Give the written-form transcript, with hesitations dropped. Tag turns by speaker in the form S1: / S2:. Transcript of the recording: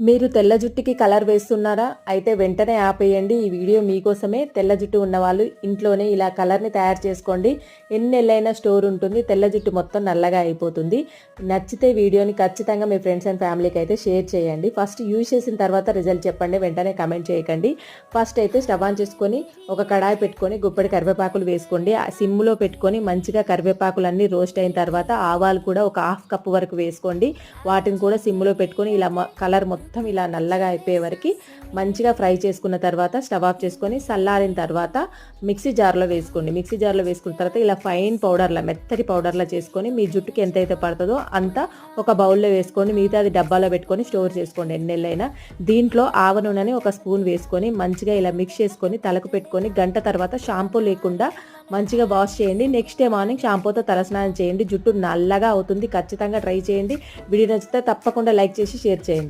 S1: మీరు తెల్ల జుట్టుకి కలర్ వేస్తున్నారా? అయితే వెంటనే ఆపేయండి. ఈ వీడియో మీకోసమే. తెల్ల జుట్టు ఉన్నవాళ్ళు ఇంట్లోనే ఇలా కలర్‌ని తయారు చేసుకోండి. ఎన్ని నెలలైనా స్టోర్ ఉంటుంది. తెల్ల జుట్టు మొత్తం నల్లగా అయిపోతుంది. నచ్చితే వీడియోని ఖచ్చితంగా మీ ఫ్రెండ్స్ అండ్ ఫ్యామిలీకి అయితే షేర్ చేయండి. ఫస్ట్ యూజ్ చేసిన తర్వాత రిజల్ట్ చెప్పండి. వెంటనే కామెంట్ చేయకండి. ఫస్ట్ అయితే స్టవ్ ఆన్ చేసుకొని ఒక కడాయి పెట్టుకొని గుప్పెడు కరివేపాకులు వేసుకోండి. సిమ్‌లో పెట్టుకొని మంచిగా కరివేపాకులన్నీ రోస్ట్ అయిన తర్వాత ఆవాలు కూడా ఒక హాఫ్ కప్ వరకు వేసుకోండి. వాటిని కూడా సిమ్‌లో పెట్టుకొని ఇలా కలర్ మొత్తం ఇలా నల్లగా అయిపోయే వరకు మంచిగా ఫ్రై చేసుకున్న తర్వాత స్టవ్ ఆఫ్ చేసుకొని చల్లారిన తర్వాత మిక్సీ జార్లో వేసుకోండి. మిక్సీ జార్లో వేసుకున్న తర్వాత ఇలా ఫైన్ పౌడర్లా మెత్తటి పౌడర్లా చేసుకొని మీ జుట్టుకి ఎంతైతే పడుతుందో అంత ఒక బౌల్లో వేసుకోండి. మిగతాది డబ్బాలో పెట్టుకొని స్టోర్ చేసుకోండి ఎన్ని నెలలైనా. దీంట్లో ఆవ నూనెని ఒక స్పూన్ వేసుకొని మంచిగా ఇలా మిక్స్ చేసుకొని తలకు పెట్టుకొని గంట తర్వాత షాంపూ లేకుండా మంచిగా వాష్ చేయండి. నెక్స్ట్ డే మార్నింగ్ షాంపూతో తలస్నానం చేయండి. జుట్టు నల్లగా అవుతుంది. ఖచ్చితంగా ట్రై చేయండి. వీడియో నచ్చితే తప్పకుండా లైక్ చేసి షేర్ చేయండి.